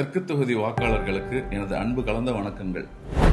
தெற்கு தொகுதி வாக்காளர்களுக்கு எனது அன்பு கலந்த வணக்கங்கள்.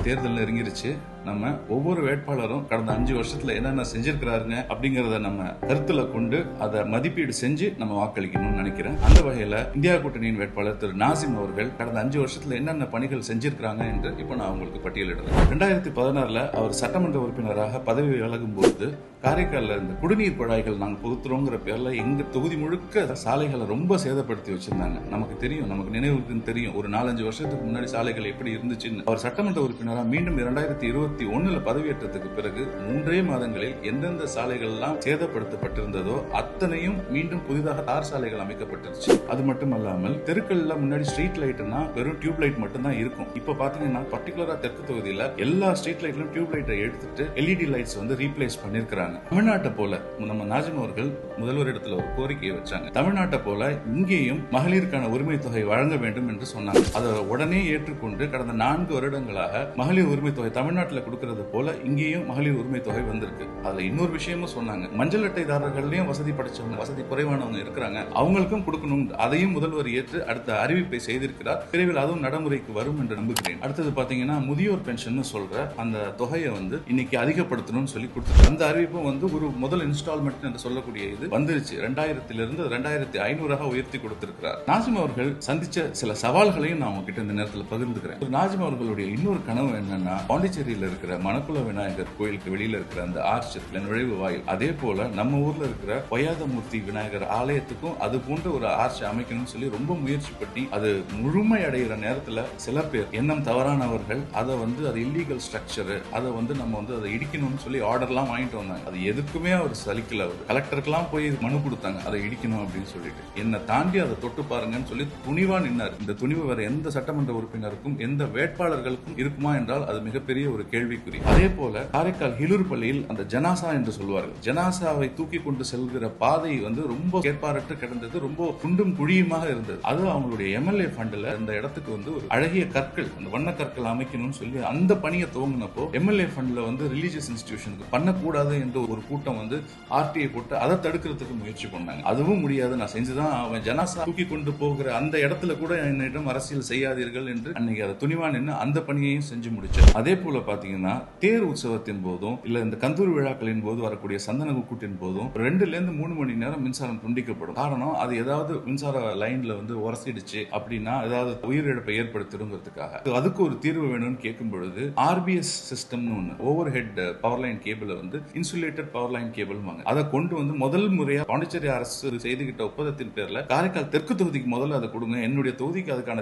தேர்தல் நெருங்கிருச்சு. நம்ம ஒவ்வொரு வேட்பாளரும் கடந்த 5 வருஷத்துல என்னென்ன செஞ்சிருக்கிறாருங்க அப்படிங்கறத நம்ம கருத்துல கொண்டு அதை மதிப்பீடு செஞ்சு நம்ம வாக்களிக்கணும்னு நினைக்கிறேன். அந்த வகையில இந்தியா கூட்டணியின் வேட்பாளர் திரு நாசிம் அவர்கள் கடந்த 5 வருஷத்துல என்னென்ன பணிகள் செஞ்சிருக்கிறாங்க என்று இப்ப நான் உங்களுக்கு பட்டியலிடுறேன். 2016 அவர் சட்டமன்ற உறுப்பினராக பதவி விலகும் போது காரைக்கால்ல இந்த குடிநீர் குழாய்கள் நாங்க பொருத்துறோங்கிற பேர்ல எங்க தொகுதி முழுக்க சாலைகளை ரொம்ப சேதப்படுத்தி வச்சிருந்தாங்க. நமக்கு தெரியும், நமக்கு நினைவுக்கு தெரியும், ஒரு 4-5 வருஷத்துக்கு முன்னாடி சாலைகள் எப்படி இருந்துச்சுன்னு. அவர் சட்டமன்ற உறுப்பினராக மீண்டும் 2021 பதவியேற்றத்துக்கு பிறகு 3 மாதங்களில் எந்தெந்த சாலைகள் எல்லாம் சேதப்படுத்தப்பட்டிருந்ததோ அத்தனையும் மீண்டும் புதிதாக தார் சாலைகள் அமைக்கப்பட்டிருச்சு. அது மட்டுமல்லாமல் தெருக்கள்ல முன்னாடி ஸ்ட்ரீட் லைட்னா வெறும் டியூப் லைட் மட்டும் தான் இருக்கும். இப்ப பாத்தீங்கன்னா பர்டிகுலரா தெற்கு தொகுதியில எல்லா ஸ்ட்ரீட் லைட்லயும் டியூப் லைட்டை எடுத்துட்டு எல்இடி லைட்ஸ் வந்து ரீப்ளேஸ் பண்ணிருக்காங்க. தமிழ்நாட்டை போல நம்ம நாஜிம் அவர்கள் முதல்வரிடத்துல ஒரு கோரிக்கையை வச்சாங்க. தமிழ்நாட்டை போல இங்கேயும் மகளிருக்கான உரிமை தொகை வழங்க வேண்டும் என்று சொன்னாங்க. அதை உடனே ஏற்றுக்கொண்டு கடந்த 4 வருடங்களாக மகளிர் உரிமை தொகை தமிழ்நாட்டில் கொடுக்கிறது போல இங்கேயும் மகளிர் உரிமை தொகை வந்திருக்கு. அதுல இன்னொரு விஷயமும் சொன்னாங்க, மஞ்சள் அட்டைதாரர்களையும் வசதி படைச்சவங்க, வசதி குறைவானவங்க இருக்கிறாங்க, அவங்களுக்கும் கொடுக்கணும். அதையும் முதல்வர் ஏற்று அடுத்த அறிவிப்பை செய்திருக்கிறார். விரைவில் அதுவும் நடைமுறைக்கு வரும் என்று நம்புகிறேன். அடுத்தது பாத்தீங்கன்னா முதியோர் பென்ஷன் சொல்ற அந்த தொகையை வந்து இன்னைக்கு அதிகப்படுத்தணும்னு சொல்லி கொடுத்தாங்க. அந்த அறிவிப்பு வந்து ஒரு முதல் இன்ஸ்டால்மெண்ட் என்று சொல்லக்கூடிய இது வந்துருச்சு. 2000 இருந்து 2500 உயர்த்தி கொடுத்திருக்கிறார். நாசிம் அவர்கள் சந்திச்ச சில சவால்களையும் நான் உங்ககிட்ட இந்த நேரத்தில் பகிர்ந்துக்கிறேன். நாசிம் அவர்களுடைய இன்னொரு கனவு என்னன்னா, பாண்டிச்சேரியில இருக்கிற மணக்குள விநாயகர் கோயிலுக்கு வெளியில இருக்கிற அந்த ஆர்ச் நுழைவு வாயில், அதே போல நம்ம ஊர்ல இருக்கிற பொய்யாதமூர்த்தி விநாயகர் ஆலயத்துக்கும் அது போன்ற ஒரு ஆர்ச் அமைக்கணும்னு சொல்லி ரொம்ப முயற்சி பண்ணி அது முழுமை அடைகிற நேரத்துல சில பேர் எண்ணம் தவறானவர்கள் அதை வந்து அது இல்லீகல் ஸ்ட்ரக்சர், அதை வந்து நம்ம வந்து அதை இடிக்கணும்னு சொல்லி ஆர்டர்லாம் வாங்கிட்டு வந்தாங்க. அது எதுக்குமே அவர் சலிக்கல. அவர் கலெக்டருக்கெல்லாம் போய் மனு கொடுத்தாங்க அதை இடிக்கணும் அப்படின்னு சொல்லிட்டு. என்னை தாண்டி அதை தொட்டு பாருங்கன்னு சொல்லி துணிவா நின்னார். இந்த துணிவு வேற எந்த சட்டமன்ற உறுப்பினருக்கும் எந்த வேட்பாளர்களுக்கும் இருக்குமா என்றால் அது மிகப்பெரிய ஒரு கேள்விக்குறி. அதே போல காரைக்கால் ஹிலூர் பள்ளியில் அந்த ஜனாசா என்று சொல்வார்கள், ஜனாசாவை தூக்கி கொண்டு செல்கிற பாதை வந்து ரொம்ப கேட்பாரற்று கிடந்தது, ரொம்ப குண்டும் குழியுமாக இருந்தது. அது அவங்களுடைய எம்எல்ஏ ஃபண்ட்ல அந்த இடத்துக்கு வந்து ஒரு அழகிய கற்கள், அந்த வண்ண கற்கள் அமைக்கணும்னு சொல்லி அந்த பணியை துவங்கினப்போ எம்எல்ஏ ஃபண்ட்ல வந்து ரிலீஜியஸ் இன்ஸ்டிடியூஷனுக்கு பண்ணக்கூடாது என்று ஒரு கூட்டம் வந்து ஆர்டிஐ போட்டு அதை தடுக்கிறதுக்கு முயற்சி பண்ணாங்க. அதுவும் முடியாது, நான் செஞ்சுதான் அவன் ஜனாசா தூக்கி கொண்டு போகிற அந்த இடத்துல கூட என்னிடம் அரசியல் செய்யாதீர்கள் என்று அன்னைக்கு அதை துணிவா நின்று அந்த பணியையும் செஞ்சு முடிச்சார். அதே போல பாத்தீங்கன்னா தேர் உற்சவத்தின் போதும் இல்ல இந்த கந்தூர் விழாக்களின் போது வரக்கூடிய சந்தன கூட்டின் போதும் 2-3 மணி நேரம் மின்சாரம் துண்டிக்கப்படும். காரணம், அது ஏதாவது மின்சார லைன்ல வந்து உரசிடுச்சு அப்படின்னா ஏதாவது உயிரிழப்பை ஏற்படுத்திடுங்கிறதுக்காக. அதுக்கு ஒரு தீர்வு வேணும்னு கேட்கும் பொழுது ஆர்பிஎஸ் சிஸ்டம்னு ஒன்று, ஓவர் ஹெட் பவர் லைன் கேபிள வந்து இன்சுலேட்டட் பவர் லைன் கேபிள் அதை கொண்டு வந்து முதல் முறையா பாண்டிச்சேரி அரசு செய்துகிட்ட ஒப்பந்தத்தின் பேர்ல காரைக்கால் தெற்கு தொகுதிக்கு முதல்ல அதை கொடுங்க, என்னுடைய தொகுதிக்கு அதுக்கான